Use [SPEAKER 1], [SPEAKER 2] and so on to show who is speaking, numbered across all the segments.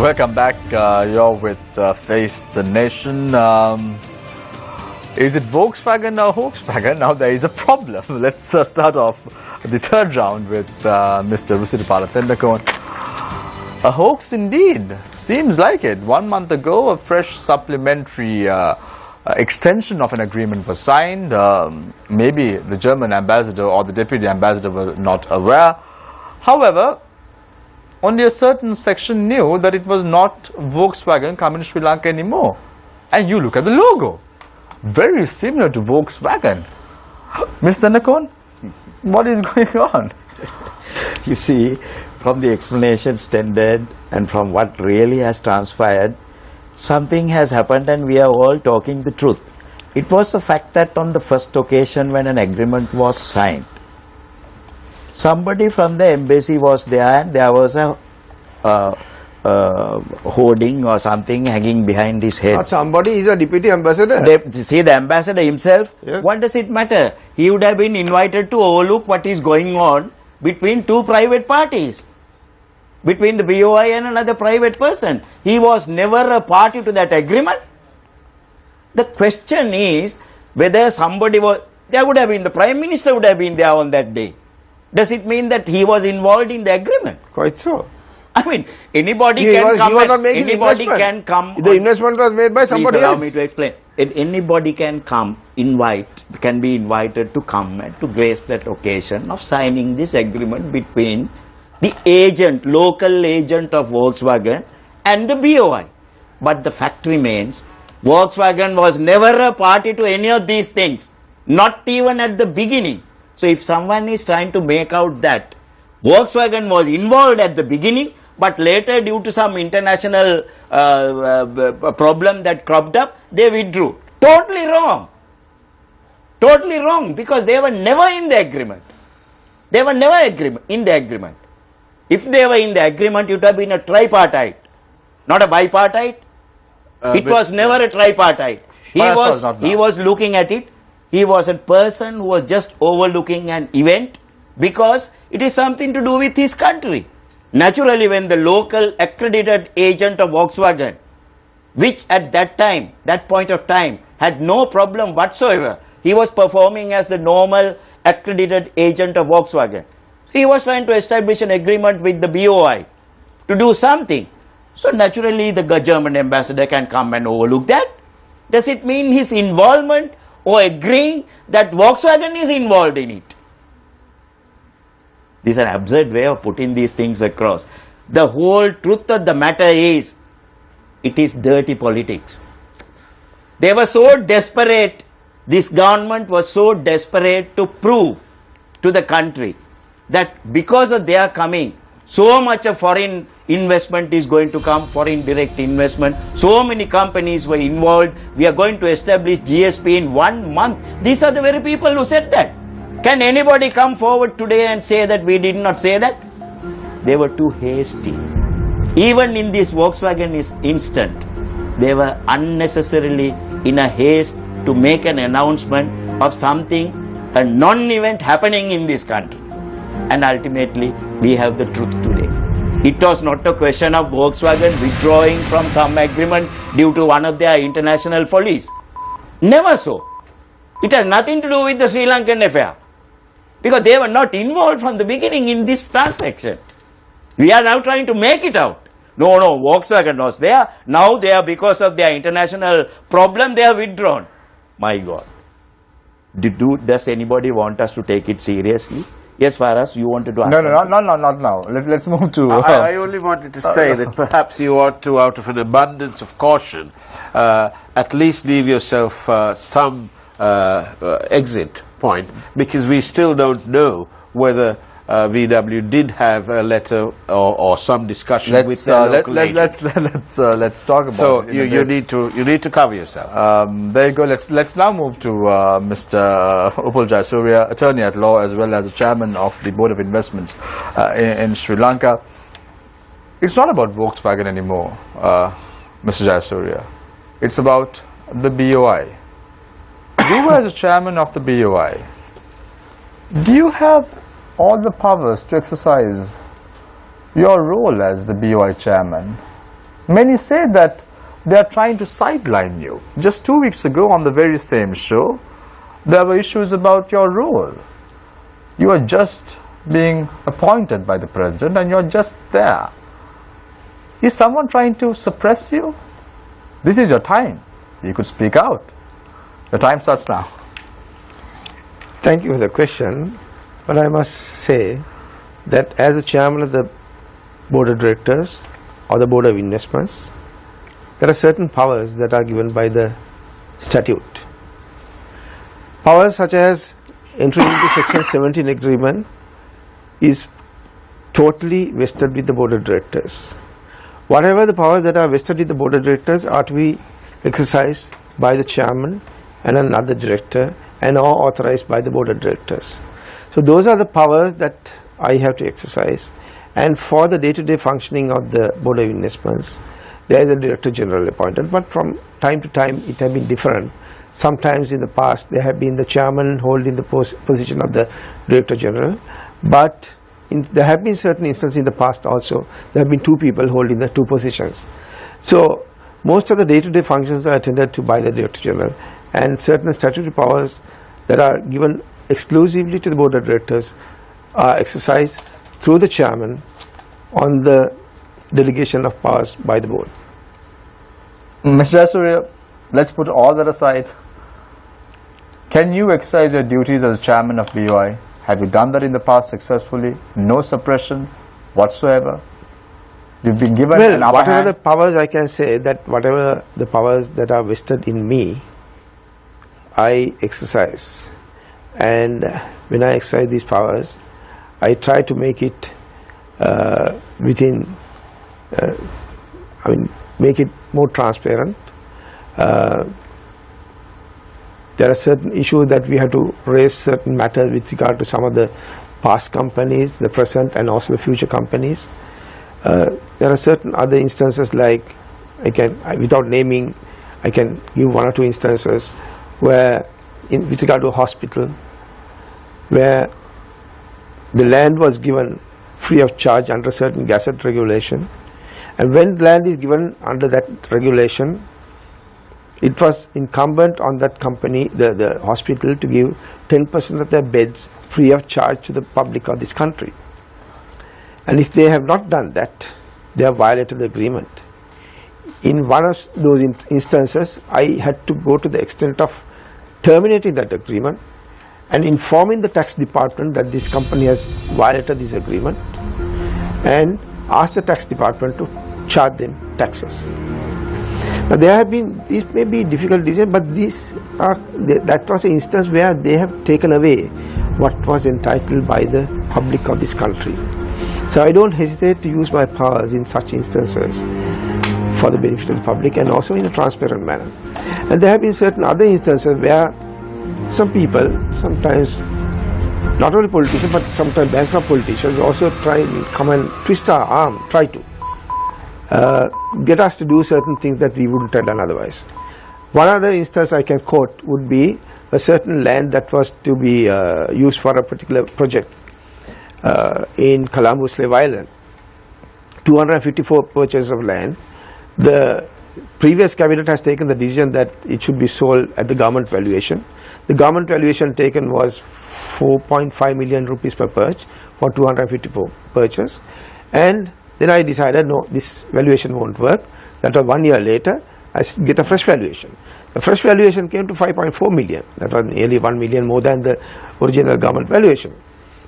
[SPEAKER 1] Welcome back. You're with Face the Nation. Is it Volkswagen or Volkswagen? Now there is a problem. Let's start off the third round with Mr. Rusiripala Tendakon. A hoax indeed. Seems like it. 1 month ago, a fresh supplementary extension of an agreement was signed. Maybe the German ambassador or the deputy ambassador were not aware. However, only a certain section knew that it was not Volkswagen coming to Sri Lanka anymore. And you look at the logo. Very similar to Volkswagen. Mr. Nakon, what is going on?
[SPEAKER 2] You see, from the explanations tendered and from what really has transpired, something has happened and we are all talking the truth. It was the fact that on the first occasion when an agreement was signed, somebody from the embassy was there and there was a hoarding or something hanging behind his head.
[SPEAKER 3] But somebody is a deputy ambassador.
[SPEAKER 2] See, the ambassador himself,
[SPEAKER 3] yes.
[SPEAKER 2] What does it matter? He would have been invited to overlook what is going on between two private parties, between the BOI and another private person. He was never a party to that agreement. The question is whether somebody was, there would have been, the Prime Minister would have been there on that day. Does it mean that he was involved in the agreement?
[SPEAKER 3] Quite so.
[SPEAKER 2] I mean, anybody
[SPEAKER 3] He
[SPEAKER 2] can
[SPEAKER 3] was
[SPEAKER 2] come.
[SPEAKER 3] not making
[SPEAKER 2] Anybody
[SPEAKER 3] investment.
[SPEAKER 2] can come.
[SPEAKER 3] The investment was made by somebody
[SPEAKER 2] Please allow
[SPEAKER 3] else.
[SPEAKER 2] me to explain. Anybody can come, can be invited to come and to grace that occasion of signing this agreement between the agent, local agent of Volkswagen and the BOI. But the fact remains, Volkswagen was never a party to any of these things, not even at the beginning. So if someone is trying to make out that Volkswagen was involved at the beginning, but later due to some international problem that cropped up, they withdrew. Totally wrong. Totally wrong, because they were never in the agreement. They were never in the agreement. If they were in the agreement, it would have been a tripartite, not a bipartite. It was never a tripartite. He was looking at it. He was a person who was just overlooking an event because it is something to do with his country. Naturally, when the local accredited agent of Volkswagen, which at that time, that point of time, had no problem whatsoever, he was performing as the normal accredited agent of Volkswagen. He was trying to establish an agreement with the BOI to do something. So naturally, the German ambassador can come and overlook that. Does it mean his involvement or agreeing that Volkswagen is involved in it? This is an absurd way of putting these things across. The whole truth of the matter is, it is dirty politics. They were so desperate, this government was so desperate to prove to the country that because of their coming, so much of foreign investment is going to come, foreign direct investment. So many companies were involved. We are going to establish GSP in 1 month. These are the very people who said that. Can anybody come forward today and say that we did not say that? They were too hasty. Even in this Volkswagen instant, they were unnecessarily in a haste to make an announcement of something, a non-event happening in this country. And ultimately, we have the truth today. It was not a question of Volkswagen withdrawing from some agreement due to one of their international follies. Never so. It has nothing to do with the Sri Lankan affair, because they were not involved from the beginning in this transaction. We are now trying to make it out. No, Volkswagen was there. Now they are, because of their international problem, they are withdrawn. My God. Does anybody want us to take it seriously? Yes, Faras, you wanted to ask
[SPEAKER 1] No, not now. Let's move to...
[SPEAKER 4] I only wanted to say that perhaps you ought to, out of an abundance of caution, at least leave yourself some exit point, because we still don't know whether VW did have a letter or some discussion with their local agent.
[SPEAKER 1] Let's talk about
[SPEAKER 4] so
[SPEAKER 1] it.
[SPEAKER 4] you need to cover yourself.
[SPEAKER 1] There you go. Let's now move to Mr. Upul Jayasuriya, attorney at law as well as the chairman of the Board of Investments in Sri Lanka. It's not about Volkswagen anymore, Mr. Jayasuriya. It's about the BOI. You as a chairman of the BOI, do you have all the powers to exercise your role as the BOI chairman Many say that they are trying to sideline you. Just 2 weeks ago on the very same show, there were issues about your role. You are just being appointed by the president and you're just there. Is someone trying to suppress you? This is your time. You could speak out. Your time starts now.
[SPEAKER 3] Thank you for the question, but I must say that as the chairman of the board of directors or the board of investments, there are certain powers that are given by the statute. Powers such as entering into Section 17 agreement is totally vested with the board of directors. Whatever the powers that are vested with the board of directors are to be exercised by the chairman and another director and are authorized by the board of directors. So those are the powers that I have to exercise, and for the day-to-day functioning of the board of investments there is a director general appointed, but from time to time it has been different. Sometimes in the past there have been the chairman holding the position of the director general, but there have been certain instances in the past also there have been two people holding the two positions. So most of the day-to-day functions are attended to by the director general, and certain statutory powers that are given exclusively to the board of directors are exercised through the chairman on the delegation of powers by the board.
[SPEAKER 1] Mr. Jayasuriya, let's put all that aside. Can you exercise your duties as chairman of BOI? Have you done that in the past successfully? No suppression whatsoever? You've been given an upper
[SPEAKER 3] whatever
[SPEAKER 1] hand?
[SPEAKER 3] the powers, I can say that whatever the powers that are vested in me, I exercise. And when I exercise these powers, I try to make it make it more transparent. There are certain issues that we have to raise certain matters with regard to some of the past companies, the present and also the future companies. There are certain other instances, like without naming, I can give one or two instances where with regard to a hospital where the land was given free of charge under certain gazette regulation, and when land is given under that regulation, it was incumbent on that company, the hospital, to give 10% of their beds free of charge to the public of this country. And if they have not done that, they have violated the agreement. In one of those instances, I had to go to the extent of terminating that agreement and informing the tax department that this company has violated this agreement, and ask the tax department to charge them taxes. Now there have been, these may be difficult decisions, but that was an instance where they have taken away what was entitled by the public of this country. So I don't hesitate to use my powers in such instances for the benefit of the public, and also in a transparent manner. And there have been certain other instances where some people, sometimes not only politicians but sometimes bankrupt politicians, also try and come and twist our arm, try to get us to do certain things that we wouldn't have done otherwise. One other instance I can quote would be a certain land that was to be used for a particular project in Colombo, Slave Island. 254 purchases of land. The previous cabinet has taken the decision that it should be sold at the government valuation. The government valuation taken was 4.5 million rupees per perch for 254 purchase, and then I decided, no, this valuation won't work. That was 1 year later, I should get a fresh valuation. The fresh valuation came to 5.4 million. That was nearly 1 million more than the original government valuation.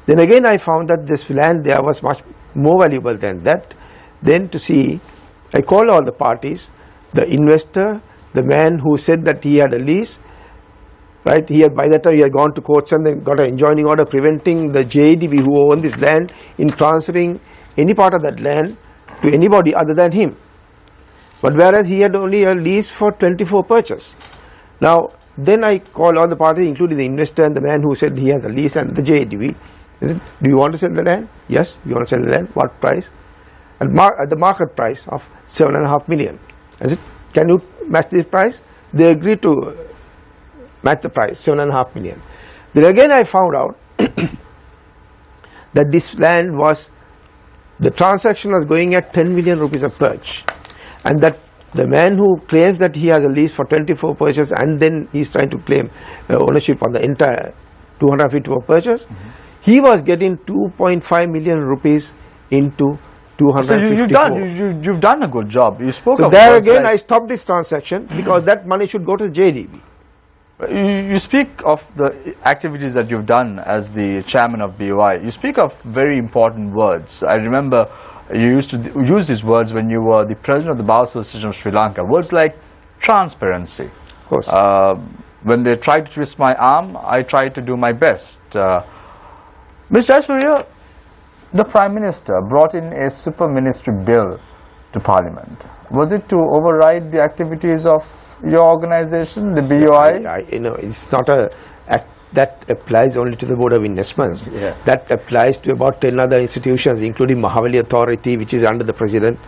[SPEAKER 3] Then again I found that this land there was much more valuable than that. Then to see, I called all the parties, the investor, the man who said that he had a lease, right? He had, by that time he had gone to courts and then got an enjoining order preventing the JDB who owned this land in transferring any part of that land to anybody other than him. But whereas he had only a lease for 24 purchase. Now then I called all the parties, including the investor and the man who said he has a lease and the JDB. I said, do you want to sell the land? Yes, you want to sell the land. What price? At the market price of 7.5 million. I said, can you match this price? They agreed to match the price, 7.5 million. Then again I found out that this land was, the transaction was going at 10 million rupees a perch, and that the man who claims that he has a lease for 24 Porsches and then he's trying to claim ownership on the entire 254 Porsches, he was getting 2.5 million rupees into 254.
[SPEAKER 1] So you've done a good job. You spoke
[SPEAKER 3] So
[SPEAKER 1] of
[SPEAKER 3] there
[SPEAKER 1] words
[SPEAKER 3] again
[SPEAKER 1] like-
[SPEAKER 3] I stopped this transaction because that money should go to the JDB.
[SPEAKER 1] You speak of the activities that you've done as the chairman of BOI. You speak of very important words. I remember you used to use these words when you were the president of the Bar Association of Sri Lanka. Words like transparency.
[SPEAKER 3] Of course.
[SPEAKER 1] When they tried to twist my arm, I tried to do my best. Mr. Jayasuriya, the Prime Minister brought in a super ministry bill to Parliament. Was it to override the activities of your organization, the BOI?
[SPEAKER 3] It's not that applies only to the Board of Investments.
[SPEAKER 1] Yeah.
[SPEAKER 3] That applies to about 10 other institutions, including Mahavali Authority, which is under the President,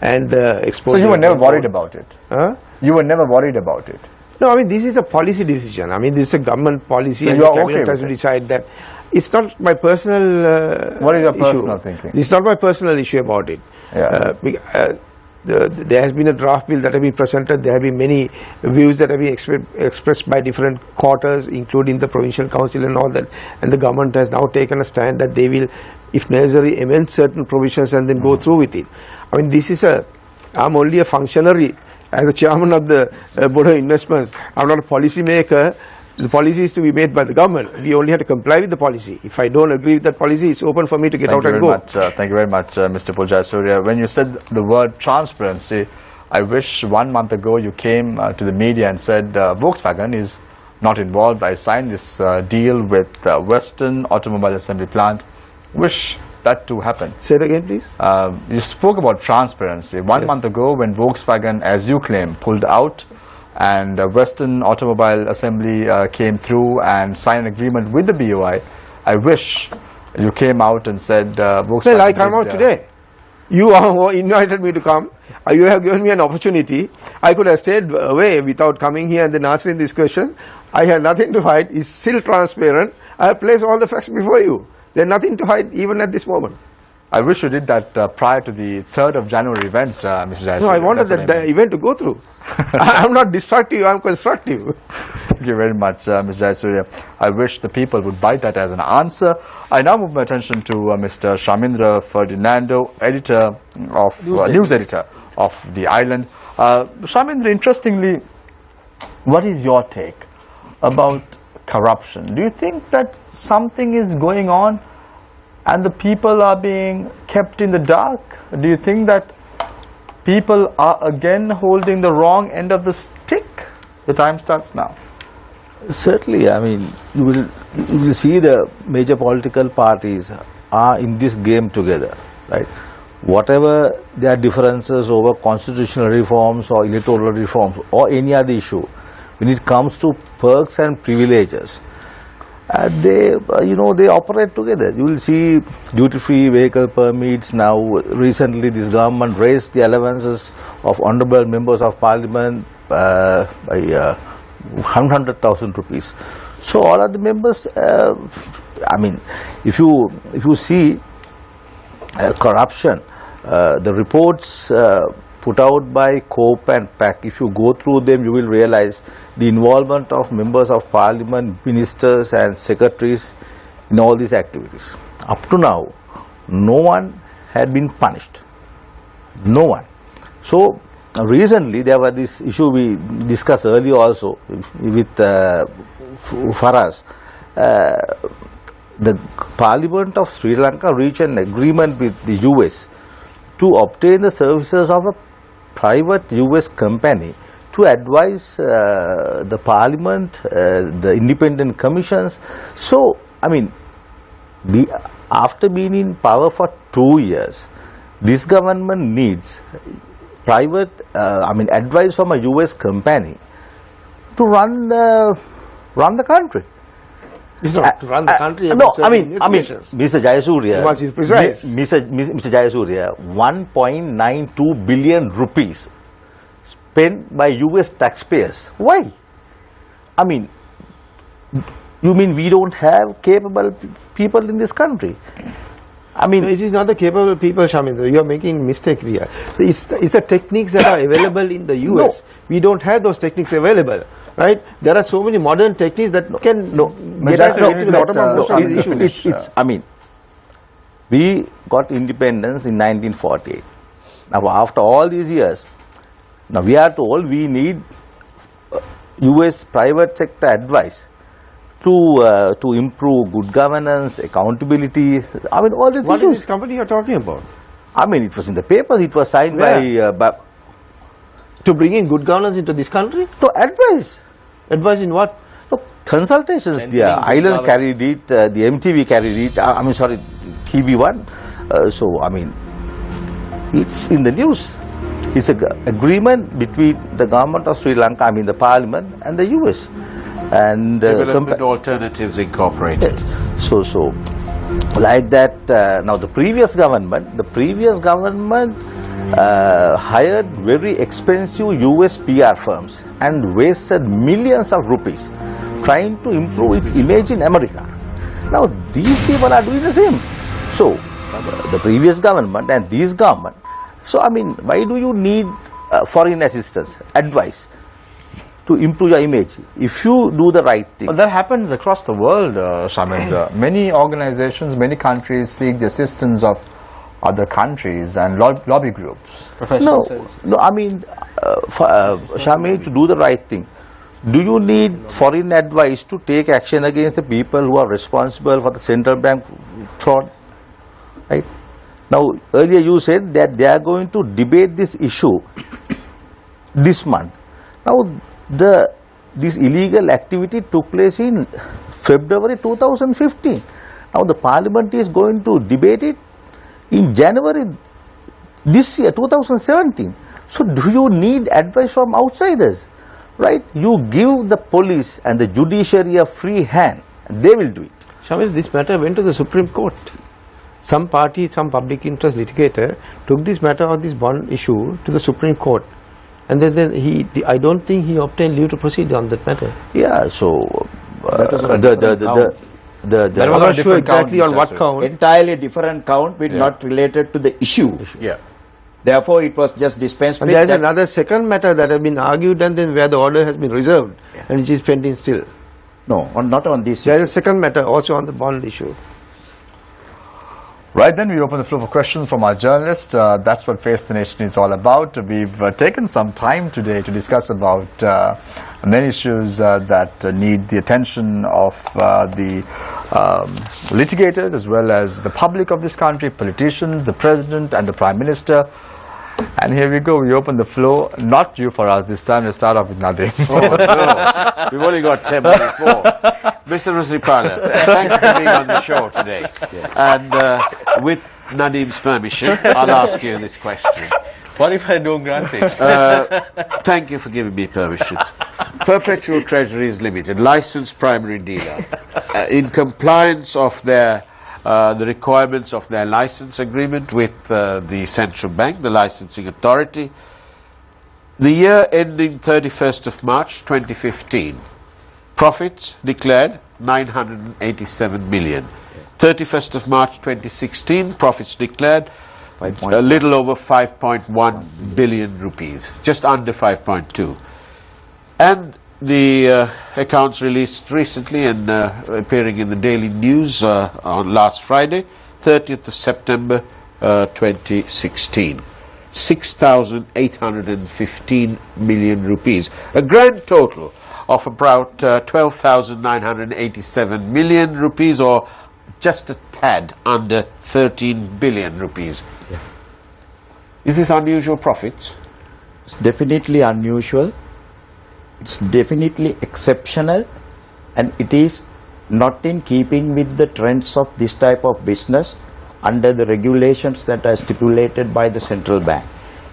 [SPEAKER 3] and the Export.
[SPEAKER 1] So you were never worried about it?
[SPEAKER 3] Huh?
[SPEAKER 1] You were never worried about it?
[SPEAKER 3] No, I mean, this is a policy decision. I mean, this is a government policy,
[SPEAKER 1] So
[SPEAKER 3] and
[SPEAKER 1] you
[SPEAKER 3] the
[SPEAKER 1] are
[SPEAKER 3] cabinet
[SPEAKER 1] okay
[SPEAKER 3] has
[SPEAKER 1] with
[SPEAKER 3] to
[SPEAKER 1] it?
[SPEAKER 3] decide that. It's not my personal
[SPEAKER 1] What is your
[SPEAKER 3] issue.
[SPEAKER 1] personal thinking?
[SPEAKER 3] It's not my personal issue about it.
[SPEAKER 1] Yeah.
[SPEAKER 3] There has been a draft bill that has been presented. There have been many views that have been expressed by different quarters, including the provincial council and all that. And the government has now taken a stand that they will, if necessary, amend certain provisions and then go through with it. I mean, I'm only a functionary as the chairman of the Board of Investments. I'm not a policy maker. The policy is to be made by the government. We only have to comply with the policy. If I don't agree with that policy, it's open for me to get out and go.
[SPEAKER 1] Thank you very much, Mr. Jayasuriya. When you said the word transparency, I wish 1 month ago you came to the media and said Volkswagen is not involved. I signed this deal with Western Automobile Assembly Plant. Wish that to happen.
[SPEAKER 3] Say it again, please.
[SPEAKER 1] You spoke about transparency. One month ago when Volkswagen, as you claim, pulled out and Western Automobile Assembly came through and signed an agreement with the BOI, I wish you came out and said Volkswagen.
[SPEAKER 3] Well, I come out today. You invited me to come. You have given me an opportunity. I could have stayed away without coming here and then answering these questions. I had nothing to hide. It's still transparent. I have placed all the facts before you. There's nothing to hide even at this moment.
[SPEAKER 1] I wish you did that prior to the 3rd of January event, Mr. Jayasuriya.
[SPEAKER 3] No, I wanted that event to go through. I'm not destructive, I'm constructive.
[SPEAKER 1] Thank you very much, Mr. Jayasuriya. I wish the people would bite that as an answer. I now move my attention to Mr. Shamindra Ferdinando, news editor of The Island. Shamindra, interestingly, what is your take about corruption? Do you think that something is going on and the people are being kept in the dark? Do you think that people are again holding the wrong end of the stick? The time starts now.
[SPEAKER 5] Certainly, I mean, you will see the major political parties are in this game together, right? Whatever their differences over constitutional reforms or electoral reforms or any other issue, when it comes to perks and privileges, they operate together. You will see duty-free vehicle permits now. Recently, this government raised the allowances of honourable members of parliament by 100,000 rupees. So all of the members, I mean, if you see corruption, the reports put out by COPE and PAC, if you go through them, you will realize the involvement of members of parliament, ministers and secretaries in all these activities. Up to now, no one had been punished. No one. So, recently there was this issue we discussed earlier also with Faraz. The Parliament of Sri Lanka reached an agreement with the US to obtain the services of a private US company to advise the Parliament, the independent commissions. So, I mean, after being in power for 2 years, this government needs private, advice from a US company to run the country.
[SPEAKER 3] It's not to run the country.
[SPEAKER 5] No, Mr. Jayasuriya.
[SPEAKER 3] You must be precise.
[SPEAKER 5] Mr. Jayasuriya, 1.92 billion rupees spent by US taxpayers. Why? I mean, you mean we don't have capable people in this country? I mean,
[SPEAKER 3] it is not the capable people, Shamindra. You are making a mistake here. It's the techniques that are available in the US.
[SPEAKER 5] No.
[SPEAKER 3] We don't have those techniques available, right? There are so many modern techniques that can get us
[SPEAKER 1] no,
[SPEAKER 3] to the bottom of most of these issues.
[SPEAKER 5] it's, I mean, we got independence in 1948. Now, after all these years, now we are told we need US private sector advice to improve good governance, accountability. I mean, all these
[SPEAKER 3] What is
[SPEAKER 5] issues.
[SPEAKER 3] this company you are talking about?
[SPEAKER 5] I mean, it was in the papers. It was signed by
[SPEAKER 3] To bring in good governance into this country?
[SPEAKER 5] no advice.
[SPEAKER 3] Advice in what?
[SPEAKER 5] No, consultations. The Island carried it. The MTV carried it. I mean, sorry, TV1. So, I mean, it's in the news. It's an agreement between the government of Sri Lanka, I mean the parliament, and the US. And
[SPEAKER 4] Development Alternatives Incorporated.
[SPEAKER 5] so like that. Now the previous government hired very expensive US PR firms and wasted millions of rupees trying to improve its image in America. Now these people are doing the same. So the previous government and this government. So I mean, why do you need foreign assistance, advice to improve your image if you do the right thing?
[SPEAKER 1] But that happens across the world, Shamindra. Many organizations, many countries seek the assistance of other countries and lobby groups.
[SPEAKER 5] No, I mean, Shami, to do the right thing, do you need foreign advice to take action against the people who are responsible for the central bank fraud? Right? Now, earlier you said that they are going to debate this issue this month. Now, this illegal activity took place in February 2015. Now, the parliament is going to debate it in January this year, 2017. So, do you need advice from outsiders? Right? You give the police and the judiciary a free hand, and they will do it.
[SPEAKER 3] Shamiz, this matter went to the Supreme Court. Some party, some public interest litigator took this matter of this bond issue to the Supreme Court. And then I don't think he obtained leave to proceed on that matter.
[SPEAKER 5] Yeah, so
[SPEAKER 1] I'm not sure exactly on what count.
[SPEAKER 2] Entirely different count, but not related to the issue.
[SPEAKER 4] Yeah.
[SPEAKER 2] Therefore, it was just dispensed
[SPEAKER 3] And
[SPEAKER 2] with.
[SPEAKER 3] there is another second matter that has been argued and then where the order has been reserved and which is pending still.
[SPEAKER 2] No, not on this.
[SPEAKER 3] There is a second matter also on the bond issue.
[SPEAKER 1] Right, then we open the floor for questions from our journalists. That's what Face the Nation is all about. We've taken some time today to discuss about many issues that need the attention of the litigators as well as the public of this country, politicians, the President and the Prime Minister. And here we go, we open the floor, not you for us this time, we'll start off with Nadim.
[SPEAKER 4] Oh, no. We've only got 10 minutes more. Mr. Rusripala, thank you for being on the show today. And with Nadim's permission, I'll ask you this question.
[SPEAKER 6] What if I don't grant it?
[SPEAKER 4] Thank you for giving me permission. Perpetual Treasuries Limited, licensed primary dealer, in compliance of their the requirements of their license agreement with the central bank, the licensing authority. The year ending 31st of March 2015, profits declared 987 million. 31st of March 2016, profits declared a little over 5.1 billion rupees, just under 5.2. And the accounts released recently and appearing in the Daily News on last Friday, 30th of September 2016. 6,815 million rupees, a grand total of about 12,987 million rupees, or just a tad under 13 billion rupees.
[SPEAKER 2] Yeah.
[SPEAKER 4] Is this unusual profits?
[SPEAKER 2] It's definitely unusual. It's definitely exceptional, and it is not in keeping with the trends of this type of business under the regulations that are stipulated by the central bank.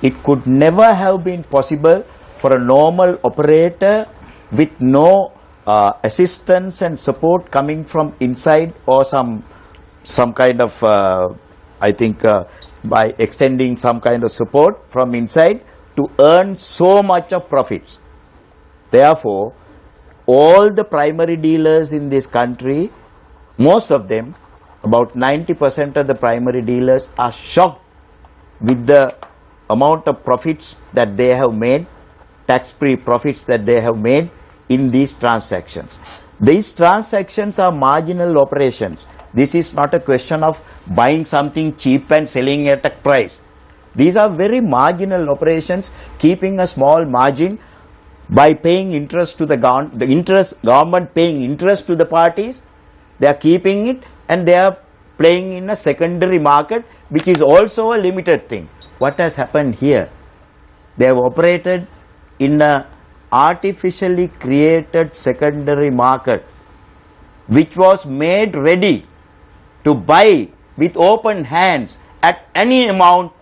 [SPEAKER 2] It could never have been possible for a normal operator with no assistance and support coming from inside, or some kind of I think by extending some kind of support from inside, to earn so much of profits. Therefore, all the primary dealers in this country, most of them about 90% of the primary dealers are shocked with the amount of profits that they have made, tax-free profits that they have made in these transactions. These transactions are marginal operations. This is not a question of buying something cheap and selling at a price. These are very marginal operations, keeping a small margin by paying interest to the government paying interest to the parties. They are keeping it and they are playing in a secondary market, which is also a limited thing. What has happened here? They have operated in a artificially created secondary market, which was made ready to buy with open hands at any amount,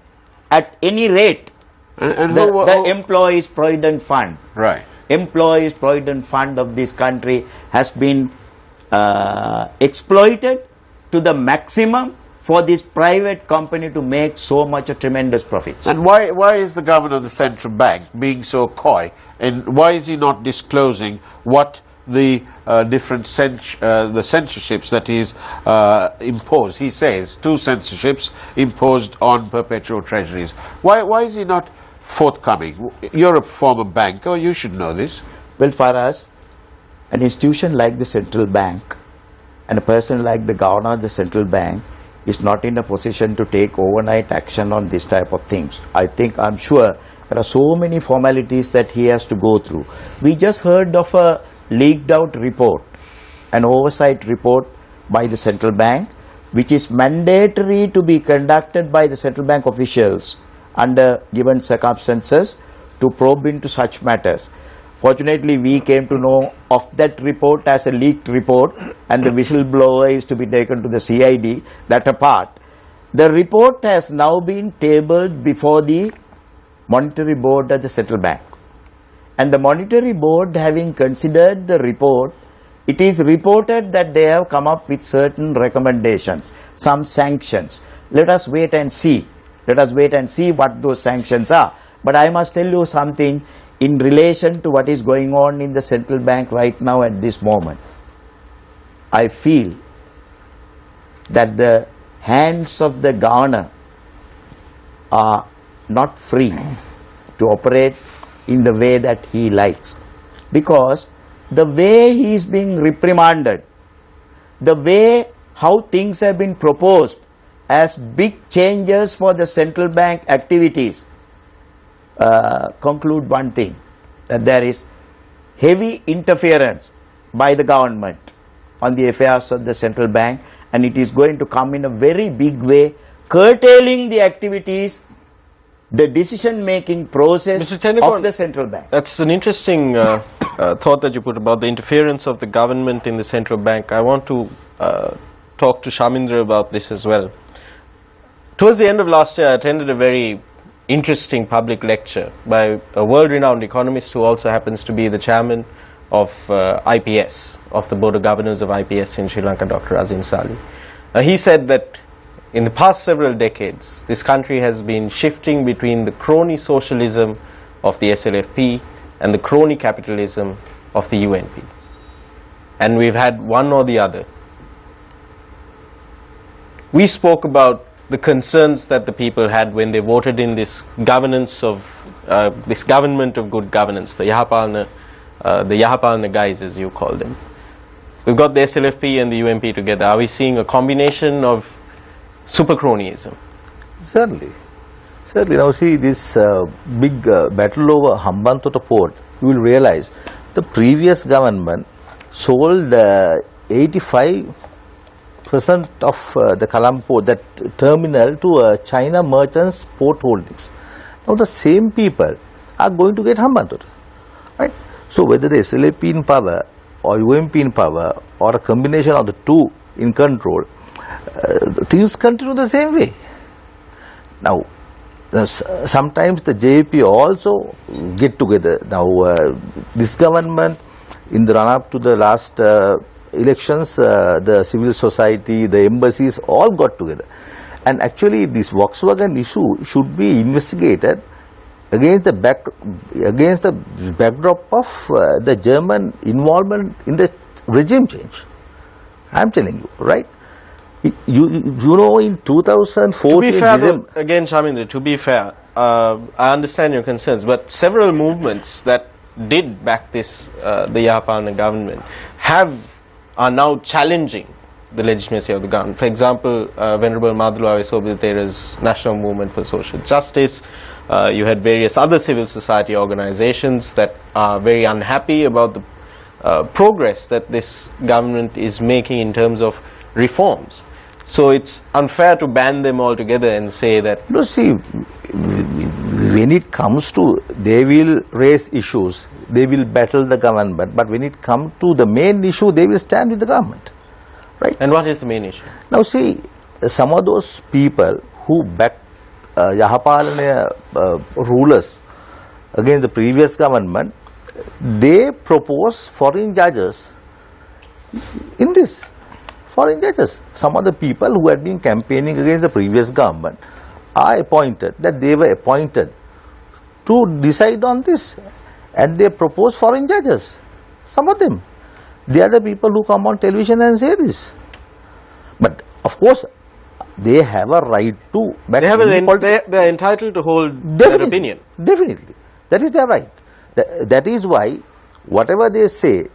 [SPEAKER 2] at any rate.
[SPEAKER 4] And
[SPEAKER 2] The Employees Provident Fund.
[SPEAKER 4] right.
[SPEAKER 2] Employees Provident Fund of this country has been exploited to the maximum for this private company to make so much a tremendous profits.
[SPEAKER 4] And why is the governor of the central bank being so coy, and why is he not disclosing what the different the censorships that he's imposed? He says 2 censorships imposed on perpetual treasuries. Why is he not forthcoming? You're a former banker, you should know this.
[SPEAKER 2] Well, for us, an institution like the central bank and a person like the governor of the central bank is not in a position to take overnight action on this type of things. I'm sure there are so many formalities that he has to go through. We just heard of a leaked out report, an oversight report by the central bank, which is mandatory to be conducted by the central bank officials under given circumstances to probe into such matters. Fortunately, we came to know of that report as a leaked report, and the whistleblower is to be taken to the CID, that apart. The report has now been tabled before the Monetary Board of the Central Bank. And the Monetary Board, having considered the report, it is reported that they have come up with certain recommendations, some sanctions. Let us wait and see. Let us wait and see what those sanctions are. But I must tell you something in relation to what is going on in the central bank right now at this moment. I feel that the hands of the governor are not free to operate in the way that he likes, because the way he is being reprimanded, the way how things have been proposed as big changes for the central bank activities, conclude one thing, that there is heavy interference by the government on the affairs of the central bank, and it is going to come in a very big way, curtailing the activities, the decision-making process
[SPEAKER 6] Mr. Tennecourt,
[SPEAKER 2] of the central bank.
[SPEAKER 6] That's an interesting thought that you put about the interference of the government in the central bank. I want to talk to Shamindra about this as well. Towards the end of last year, I attended a very interesting public lecture by a world-renowned economist who also happens to be the chairman of IPS, of the Board of Governors of IPS in Sri Lanka, Dr. Azin Sali. He said that in the past several decades, this country has been shifting between the crony socialism of the SLFP and the crony capitalism of the UNP. And we've had one or the other. We spoke about the concerns that the people had when they voted in this governance of this government of good governance, the Yahapalana guys, as you call them. We've got the SLFP and the UNP together. Are we seeing a combination of super cronyism?
[SPEAKER 5] Certainly. Now see this big battle over Hambantota port, you will realize the previous government sold 85% of the Colombo port, that terminal, to China Merchants Port Holdings. Now the same people are going to get Hambantota, right? So whether the SLAP in power or UMP in power or a combination of the two in control, things continue the same way. Now sometimes the JP also get together. Now this government, in the run-up to the last elections, the civil society, the embassies all got together, and actually this Volkswagen issue should be investigated against the backdrop of the German involvement in the regime change. I am telling you, right? You know, in 2014,
[SPEAKER 6] To be fair,
[SPEAKER 5] December,
[SPEAKER 6] though, again, Shamindra, to be fair, I understand your concerns, but several movements that did back this, the Yahapalana government, are now challenging the legitimacy of the government. For example, Venerable Madhulu Awesobithera's National Movement for Social Justice. You had various other civil society organizations that are very unhappy about the progress that this government is making in terms of reforms. So it's unfair to ban them altogether and say that...
[SPEAKER 5] no, see, when it comes to, they will raise issues, they will battle the government, but when it comes to the main issue, they will stand with the government, right?
[SPEAKER 6] And what is the main issue?
[SPEAKER 5] Now see, some of those people who backed Yahapalana rulers against the previous government, they propose foreign judges in this. Foreign judges. Some of the people who had been campaigning against the previous government are appointed, that they were appointed to decide on this, and they propose foreign judges. Some of them. They are the people who come on television and say this. But of course, they have a right to back
[SPEAKER 6] They are entitled to hold their opinion.
[SPEAKER 5] Definitely. That is their right. That is why whatever they say,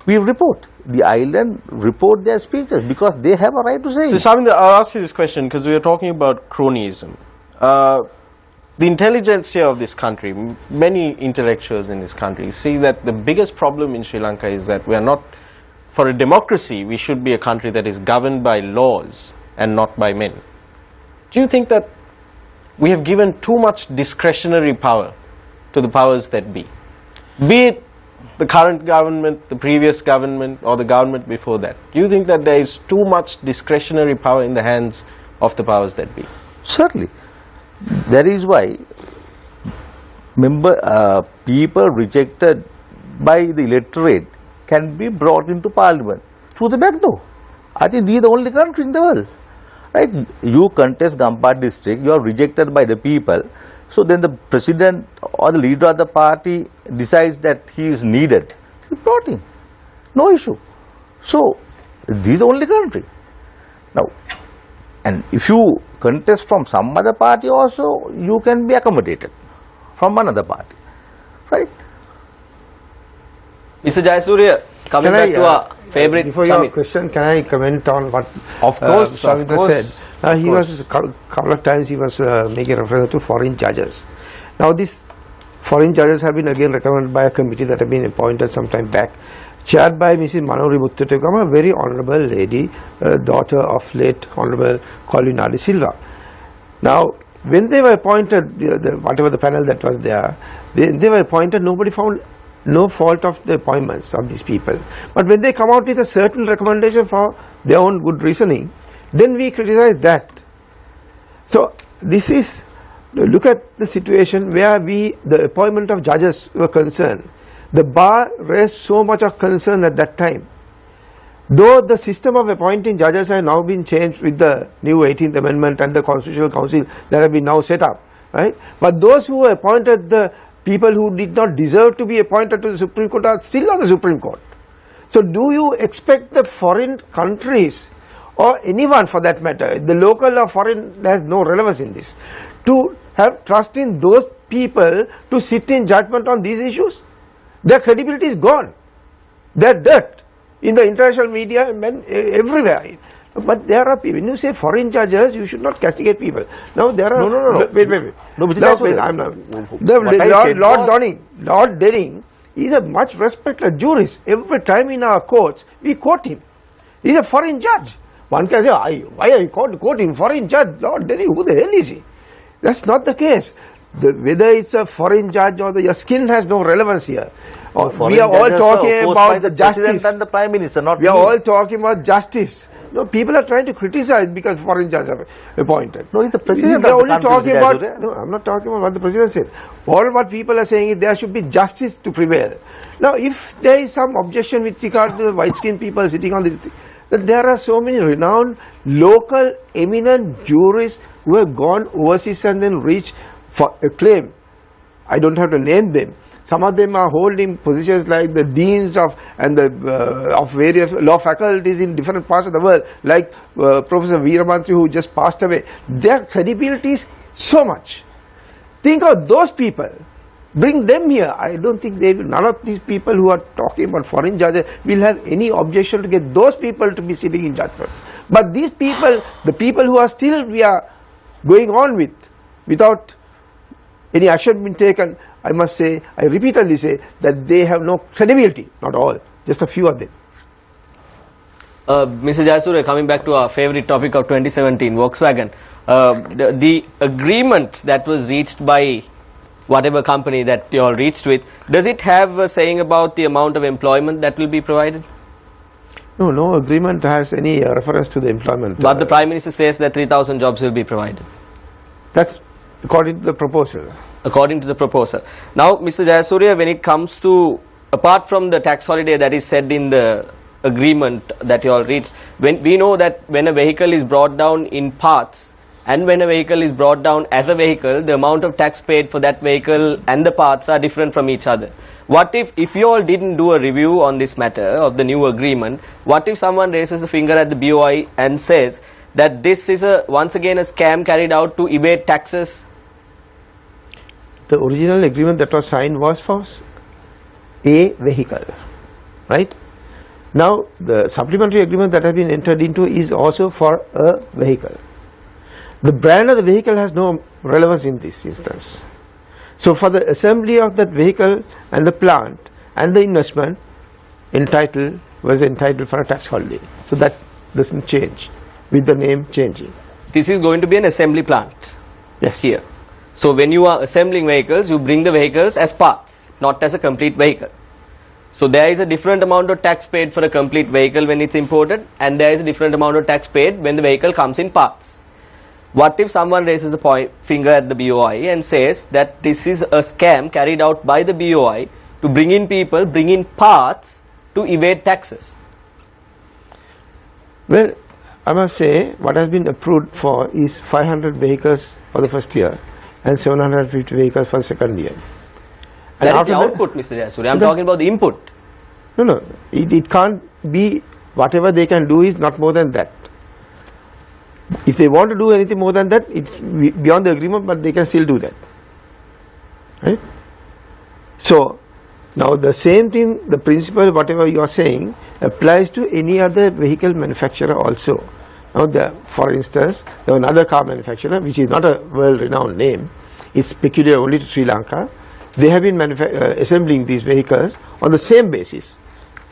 [SPEAKER 5] we report. The island report their speeches because they have a right to say.
[SPEAKER 6] So, Shamindra, I'll ask you this question because we are talking about cronyism. The intelligentsia of this country, many intellectuals in this country see that the biggest problem in Sri Lanka is that we are not, for a democracy, we should be a country that is governed by laws and not by men. Do you think that we have given too much discretionary power to the powers that be? Be it the current government, the previous government, or the government before that. Do you think that there is too much discretionary power in the hands of the powers that be?
[SPEAKER 5] Certainly. That is why people rejected by the electorate can be brought into parliament through the back door. I think we are the only country in the world. Right? You contest Gampad district, you are rejected by the people. So then the president or the leader of the party decides that he is needed. He brought in. No issue. So this is the only country. Now, and if you contest from some other party also, you can be accommodated from another party. Right?
[SPEAKER 7] Mr. Jayasuriya, coming back to our favorite
[SPEAKER 3] before
[SPEAKER 7] summit.
[SPEAKER 3] your question, can I comment on what
[SPEAKER 1] Of course,
[SPEAKER 3] Shamindra said? He was a couple of times he was making reference to foreign judges. Now these foreign judges have been again recommended by a committee that have been appointed some time back, chaired by Mrs. Manori Muthutekama, a very honourable lady, daughter of late Honourable Colin Adi Silva. Now when they were appointed, whatever the panel that was there, they were appointed, nobody found no fault of the appointments of these people. But when they come out with a certain recommendation for their own good reasoning, then we criticize that. So this is, look at the situation where the appointment of judges were concerned. The bar raised so much of concern at that time. Though the system of appointing judges has now been changed with the new 18th Amendment and the Constitutional Council that have been now set up, right? But those who appointed the people who did not deserve to be appointed to the Supreme Court are still on the Supreme Court. So do you expect that foreign countries or anyone for that matter, the local or foreign has no relevance in this, to have trust in those people to sit in judgment on these issues? Their credibility is gone. They are dirt in the international media and everywhere. But there are people, when you say foreign judges, you should not castigate people. Now there are...
[SPEAKER 5] No.
[SPEAKER 3] Wait.
[SPEAKER 5] No,
[SPEAKER 3] now, wait, I'm not. Lord Denning is a much respected jurist. Every time in our courts, we quote him. He's a foreign judge. One can say, why are you quoting foreign judge? Lord Denning, who the hell is he? That's not the case. Whether it's a foreign judge or your skin has no relevance here. We are all talking about the justice.
[SPEAKER 5] And the Prime Minister, not
[SPEAKER 3] we are all talking about justice. No, people are trying to criticize because foreign judges are appointed.
[SPEAKER 5] No, it's the president
[SPEAKER 3] we are
[SPEAKER 5] of the
[SPEAKER 3] only
[SPEAKER 5] country,
[SPEAKER 3] talking about.
[SPEAKER 5] Jayasuriya.
[SPEAKER 3] No, I'm not talking about what the president said. All what people are saying is there should be justice to prevail. Now, if there is some objection with regard to the white-skinned people sitting on this, that there are so many renowned local eminent jurists who have gone overseas and then reached for acclaim. I don't have to name them. Some of them are holding positions like the deans of various law faculties in different parts of the world, like Professor Veeramantri, who just passed away. Their credibility is so much. Think of those people. Bring them here. I don't think none of these people who are talking about foreign judges will have any objection to get those people to be sitting in judgment. But these people, the people who are still we are going on with, without any action being taken, I must say, I repeatedly say that they have no credibility. Not all, just a few of them.
[SPEAKER 7] Mr. Jayasuriya, coming back to our favorite topic of 2017, Volkswagen, the agreement that was reached by whatever company that you all reached with, does it have a saying about the amount of employment that will be provided?
[SPEAKER 3] No, no agreement has any reference to the employment.
[SPEAKER 7] But the Prime Minister says that 3,000 jobs will be provided.
[SPEAKER 3] That's according to the proposal.
[SPEAKER 7] According to the proposal. Now, Mr. Jayasuriya, when it comes to, apart from the tax holiday that is said in the agreement that you all reached, when we know that when a vehicle is brought down in parts and when a vehicle is brought down as a vehicle, the amount of tax paid for that vehicle and the parts are different from each other. What if you all didn't do a review on this matter of the new agreement, what if someone raises a finger at the BOI and says that this is once again a scam carried out to evade taxes?
[SPEAKER 3] The original agreement that was signed was for a vehicle, right? Now the supplementary agreement that has been entered into is also for a vehicle. The brand of the vehicle has no relevance in this instance. So for the assembly of that vehicle and the plant and the investment, was entitled for a tax holiday. So that doesn't change with the name changing.
[SPEAKER 7] This is going to be an assembly plant.
[SPEAKER 3] Yes.
[SPEAKER 7] Here. So when you are assembling vehicles, you bring the vehicles as parts, not as a complete vehicle. So there is a different amount of tax paid for a complete vehicle when it's imported, and there is a different amount of tax paid when the vehicle comes in parts. What if someone raises a finger at the BOI and says that this is a scam carried out by the BOI to bring in people, bring in parts to evade taxes?
[SPEAKER 3] Well, I must say what has been approved for is 500 vehicles for the first year and 750 vehicles for the second year. And
[SPEAKER 7] that is the output, Mr. Jayasuriya. I am talking about the input.
[SPEAKER 3] No, it can't be. Whatever they can do is not more than that. If they want to do anything more than that, it's beyond the agreement, but they can still do that. Right? So, now the same thing, the principle, whatever you are saying, applies to any other vehicle manufacturer also. Now, for instance, there was another car manufacturer, which is not a world-renowned name, it's peculiar only to Sri Lanka. They have been assembling these vehicles on the same basis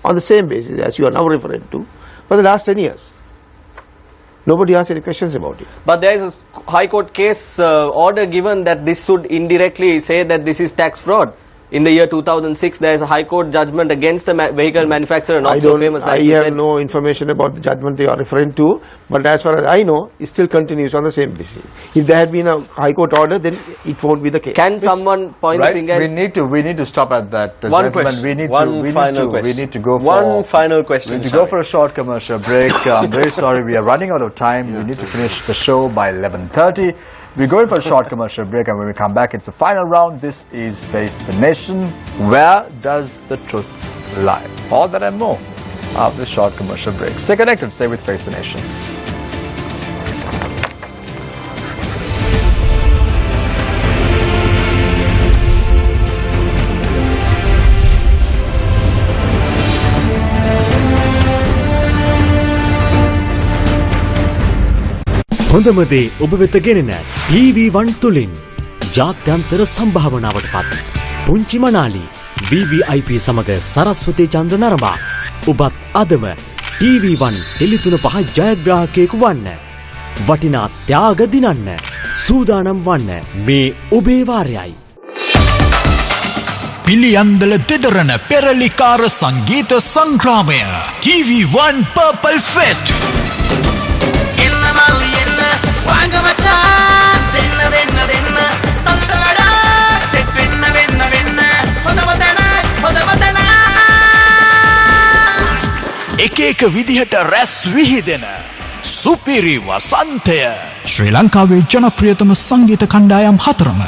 [SPEAKER 3] as you are now referring to, for the last 10 years. Nobody asked any questions about it.
[SPEAKER 7] But there is a High Court case order given that this should indirectly say that this is tax fraud. In the year 2006, there is a High Court judgment against the vehicle manufacturer, not so famous.
[SPEAKER 3] I have no information about the judgment they are referring to, but as far as I know, it still continues on the same basis. If there had been a High Court order, then it won't be the case.
[SPEAKER 7] Can someone point the finger?
[SPEAKER 1] We need to stop at that.
[SPEAKER 6] One question.
[SPEAKER 1] We need to go for
[SPEAKER 6] one final question.
[SPEAKER 1] We need to go for a short commercial break. I'm very sorry, we are running out of time. We need to finish the show by 11:30. We're going for a short commercial break, and when we come back, it's the final round. This is Face the Nation. Where does the truth lie? All that and more after the short commercial break. Stay connected. Stay with Face the Nation.
[SPEAKER 8] හොඳම දේ ඔබ වෙත ගෙනෙන TV1 තුලින් ජාත්‍යන්තර සම්භාවනාවට පත් පුංචි මනාලි VVIP සමග සරස්වතී චන්ද්‍ර නරඹා ඔබත් අදම TV1 ටෙලි 3 ජයග්‍රාහකයෙකු වන්න වටිනා ත්‍යාග දිනන්න සූදානම් වන්න මේ ඔබේ වාරයයි
[SPEAKER 9] පිළියන්දල දෙදරන පෙරලිකාර සංගීත සංග්‍රාමය TV1 Purple Fest
[SPEAKER 10] வாங்க மச்சான் தென்ன தங்கடா செட் வென்ன හොදවතන
[SPEAKER 9] එක එක විදිහට රැස් විහිදෙන සුපිරි වසන්තය ශ්‍රී ලංකාවේ ජනප්‍රියතම සංගීත කණ්ඩායම් හතරම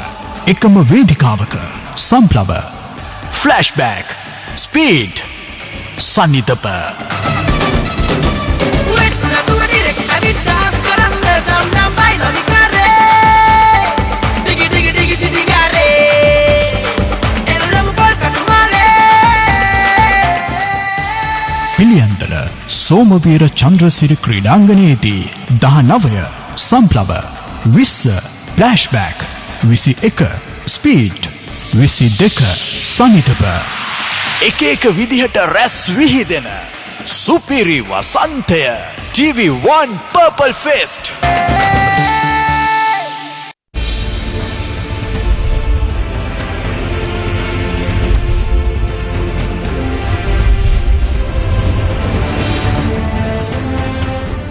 [SPEAKER 9] එකම වේදිකාවක Sampalawa flashback, speed, sanitapa. Piliyandala Somaweera Chandrasiri ක්‍රීඩාංගණයේදී 19 සම්ප්ලව 20 ෆ්ලෑෂ්බෑක් 21 ස්පීඩ් 22 සනිටප එක විදිහට රැස් විහිදෙන සුපිරි වසන්තය TV1 Purple Fest.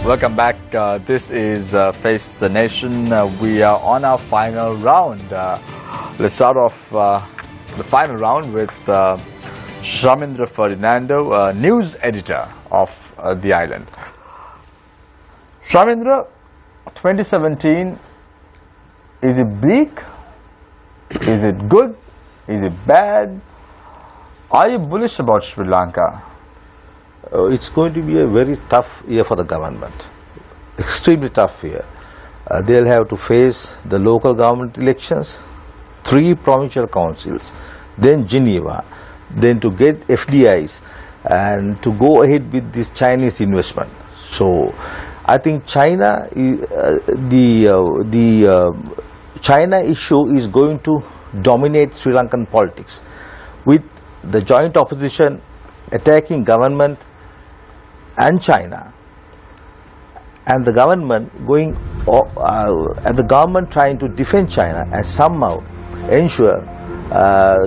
[SPEAKER 1] Welcome back. This is Face the Nation. We are on our final round. Let's start off the final round with Shamindra Ferdinando, news editor of The Island. Shamindra, 2017, is it bleak? Is it good? Is it bad? Are you bullish about Sri Lanka?
[SPEAKER 5] It's going to be a very tough year for the government, extremely tough year. They'll have to face the local government elections, 3 provincial councils, then Geneva, then to get FDIs and to go ahead with this Chinese investment. So I think China, China issue is going to dominate Sri Lankan politics, with the joint opposition attacking government and China, and the government trying to defend China and somehow ensure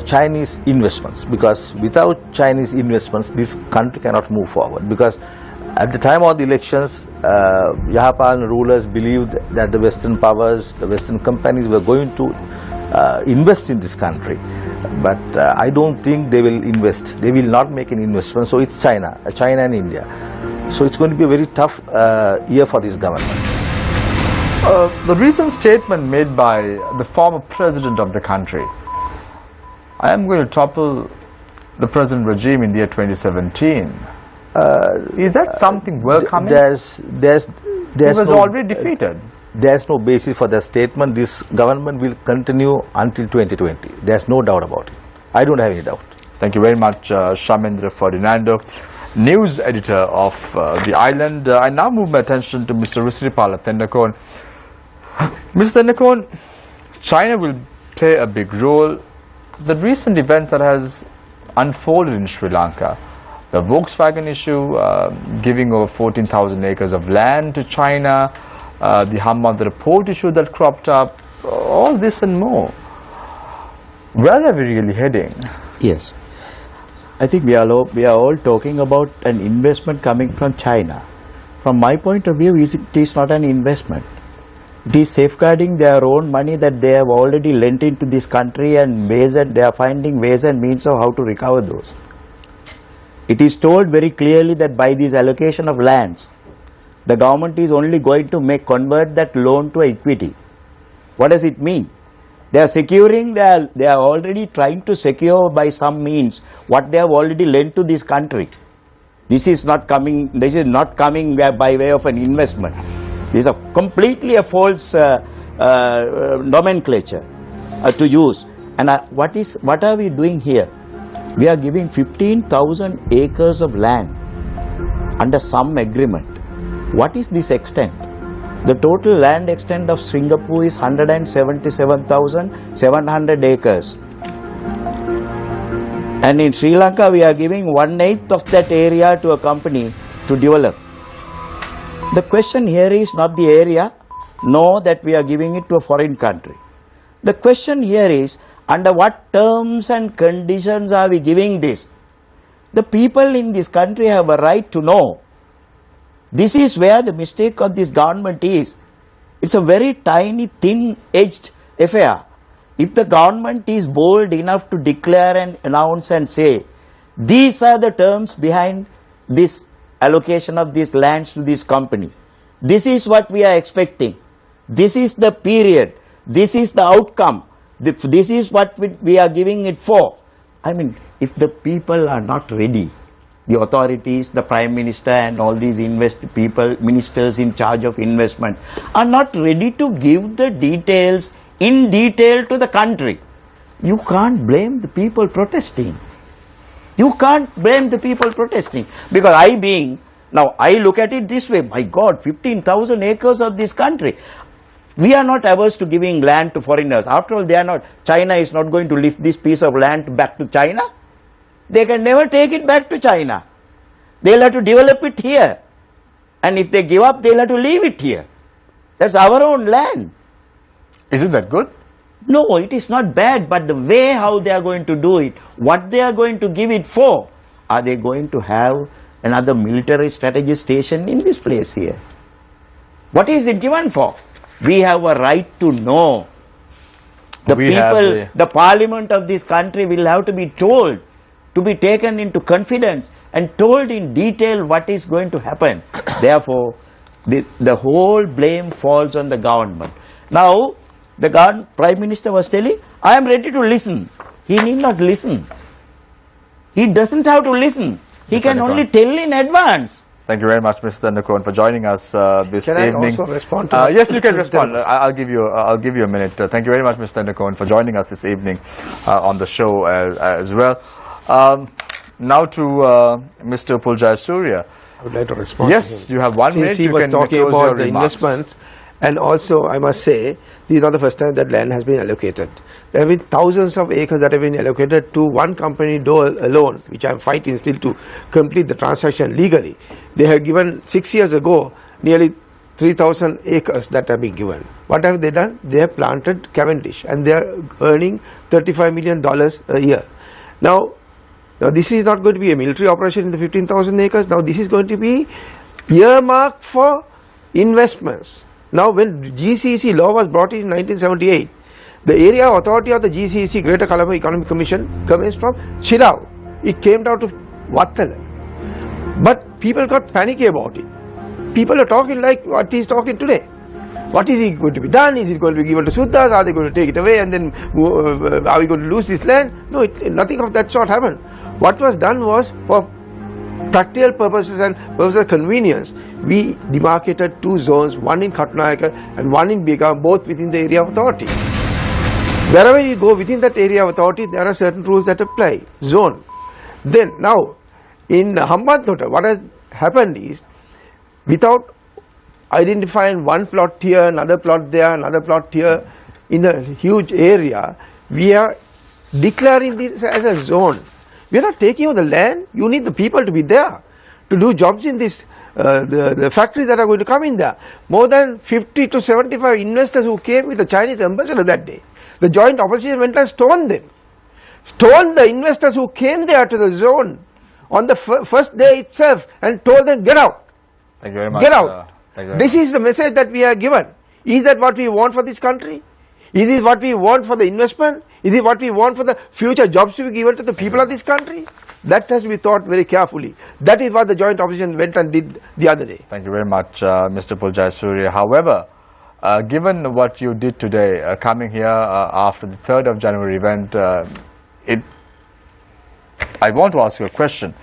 [SPEAKER 5] Chinese investments, because without Chinese investments this country cannot move forward. Because at the time of the elections, Yahapan rulers believed that the Western powers, the Western companies were going to invest in this country, but I don't think they will invest. They will not make an investment. So it's China and India. So it's going to be a very tough year for this government.
[SPEAKER 1] The recent statement made by the former president of the country, I am going to topple the present regime in the year 2017. Is that something welcoming? He was already defeated.
[SPEAKER 5] There's no basis for that statement. This government will continue until 2020. There's no doubt about it. I don't have any doubt.
[SPEAKER 1] Thank you very much, Shamindra Ferdinando, news editor of The Island. I now move my attention to Mr. Rusiripala Tendakon. Mr. Tendakon, China will play a big role. The recent event that has unfolded in Sri Lanka, the Volkswagen issue, giving over 14,000 acres of land to China, the Hambantota port issue that cropped up, all this and more. Where are we really heading?
[SPEAKER 11] Yes. I think we are all talking about an investment coming from China. From my point of view, it is not an investment. It is safeguarding their own money that they have already lent into this country, and they are finding ways and means of how to recover those. It is told very clearly that by this allocation of lands, the government is only going to convert that loan to equity. What does it mean? They are securing, they are already trying to secure by some means what they have already lent to this country. This is not coming by way of an investment. This is completely a false nomenclature to use. And what are we doing here? We are giving 15,000 acres of land under some agreement. What is this extent? The total land extent of Singapore is 177,700 acres. And in Sri Lanka, we are giving 1/8 of that area to a company to develop. The question here is not the area, nor that we are giving it to a foreign country. The question here is, under what terms and conditions are we giving this? The people in this country have a right to know. This is where the mistake of this government is. It's a very tiny, thin-edged affair. If the government is bold enough to declare and announce and say, these are the terms behind this allocation of these lands to this company. This is what we are expecting. This is the period. This is the outcome. This is what we are giving it for.
[SPEAKER 2] I mean, if the people are not ready, the authorities, the Prime Minister and all these ministers in charge of investments are not ready to give the details in detail to the country, you can't blame the people protesting. You can't blame the people protesting. Because now I look at it this way, my God, 15,000 acres of this country. We are not averse to giving land to foreigners. After all, China is not going to lift this piece of land back to China. They can never take it back to China. They'll have to develop it here. And if they give up, they'll have to leave it here. That's our own land.
[SPEAKER 1] Isn't that good?
[SPEAKER 2] No, it is not bad, but the way how they are going to do it, what they are going to give it for, are they going to have another military strategy station in this place here? What is it given for? We have a right to know. The parliament of this country will have to be told, to be taken into confidence and told in detail what is going to happen. Therefore, the whole blame falls on the government. Now, the Prime Minister was telling, I am ready to listen. He need not listen. He doesn't have to listen. He can only tell in advance.
[SPEAKER 1] Thank you very much, Mr. Tendakon, for joining us this evening.
[SPEAKER 3] Can I also respond to that?
[SPEAKER 1] Yes, you can respond. I'll give you a minute. Thank you very much, Mr. Tendakon, for joining us this evening on the show as well. Now to Mr. Puljaya Surya.
[SPEAKER 3] I would like to respond.
[SPEAKER 1] Yes,
[SPEAKER 3] to him.
[SPEAKER 1] you have 1 minute.
[SPEAKER 3] Since he was talking about the investments, and also I must say, this is not the first time that land has been allocated. There have been thousands of acres that have been allocated to one company alone, which I am fighting still to complete the transaction legally. They have given 6 years ago nearly 3,000 acres that have been given. What have they done? They have planted Cavendish and they are earning $35 million a year. Now this is not going to be a military operation in the 15,000 acres. Now this is going to be earmarked for investments. Now when GCC law was brought in 1978, the area authority of the GCC, Greater Colombo Economic Commission, commenced from Chirau. It came down to Wattala. But people got panicky about it. People are talking like what he's talking today. What is it going to be done? Is it going to be given to Suddas? Are they going to take it away and then are we going to lose this land? No, nothing of that sort happened. What was done was, for practical purposes and purposes of convenience, we demarcated 2 zones, one in Kattunayaka and one in Bega, both within the area of authority. Wherever you go within that area of authority, there are certain rules that apply. Zone. Then now, in Hambantota, what has happened is, without identifying one plot here, another plot there, another plot here, in a huge area, we are declaring this as a zone. We are not taking over the land. You need the people to be there to do jobs in this, the factories that are going to come in there. More than 50 to 75 investors who came with the Chinese ambassador that day. The joint opposition went and stoned them. Stoned the investors who came there to the zone on the first day itself and told them, get out.
[SPEAKER 1] Thank you very much.
[SPEAKER 3] Get out. This is the message that we are given. Is that what we want for this country? Is it what we want for the investment? Is it what we want for the future jobs to be given to the people of this country? That has to be thought very carefully. That is what the joint opposition went and did the other day.
[SPEAKER 1] Thank you very much, Mr. Puljaya Surya. However, given what you did today, coming here after the 3rd of January event, I want to ask you a question.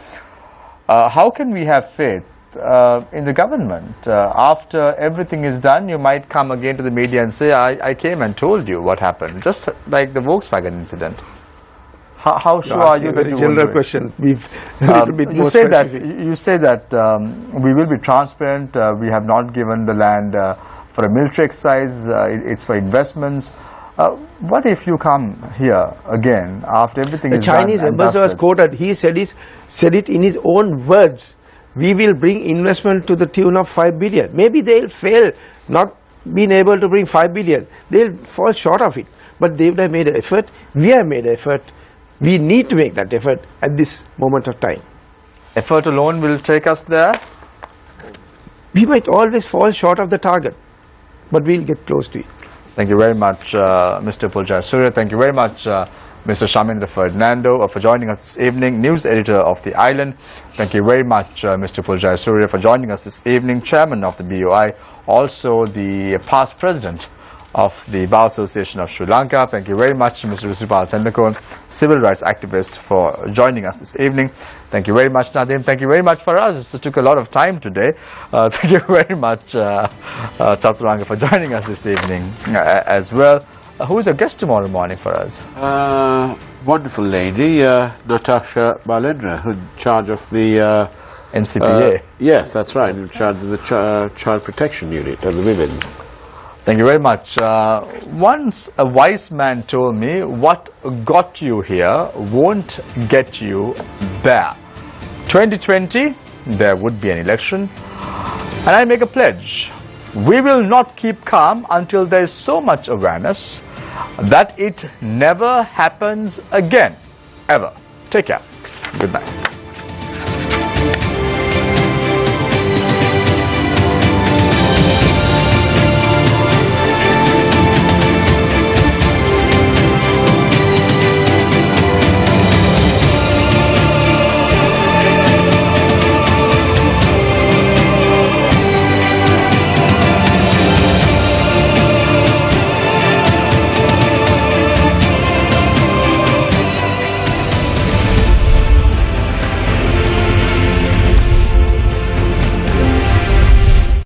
[SPEAKER 1] How can we have faith in the government? After everything is done, you might come again to the media and say, I came and told you what happened, just like the Volkswagen incident. How sure are you that you
[SPEAKER 3] general
[SPEAKER 1] will do it?
[SPEAKER 3] question. You
[SPEAKER 1] say that we will be transparent. We have not given the land for a military exercise. It's for investments. What if you come here again after everything is done? The
[SPEAKER 3] Chinese ambassador was quoted. He said it in his own words. We will bring investment to the tune of 5 billion. Maybe they'll fail, not being able to bring 5 billion. They'll fall short of it. But they would have made an effort. We have made an effort. We need to make that effort at this moment of time.
[SPEAKER 1] Effort alone will take us there?
[SPEAKER 3] We might always fall short of the target, but we'll get close to it.
[SPEAKER 1] Thank you very much, Mr. Puljaya Surya. Thank you very much, Mr. Shamindra Ferdinando, for joining us this evening, news editor of The Island. Thank you very much, Mr. Puljaya Surya, for joining us this evening, chairman of the BOI, also the past president of the Bar Association of Sri Lanka. Thank you very much, Mr. Rusiripala Thendakone, civil rights activist, for joining us this evening. Thank you very much, Nadim. Thank you very much for us. It took a lot of time today. Thank you very much, Chaturanga, for joining us this evening as well. Who is your guest tomorrow morning for us?
[SPEAKER 4] Wonderful lady, Natasha Balendra, who's in charge of the
[SPEAKER 1] NCPA.
[SPEAKER 4] Yes, that's right, in charge of the Child Protection Unit and the Women's.
[SPEAKER 1] Thank you very much. Once a wise man told me, what got you here won't get you there. 2020, there would be an election, and I make a pledge. We will not keep calm until there is so much awareness that it never happens again, ever. Take care. Good night.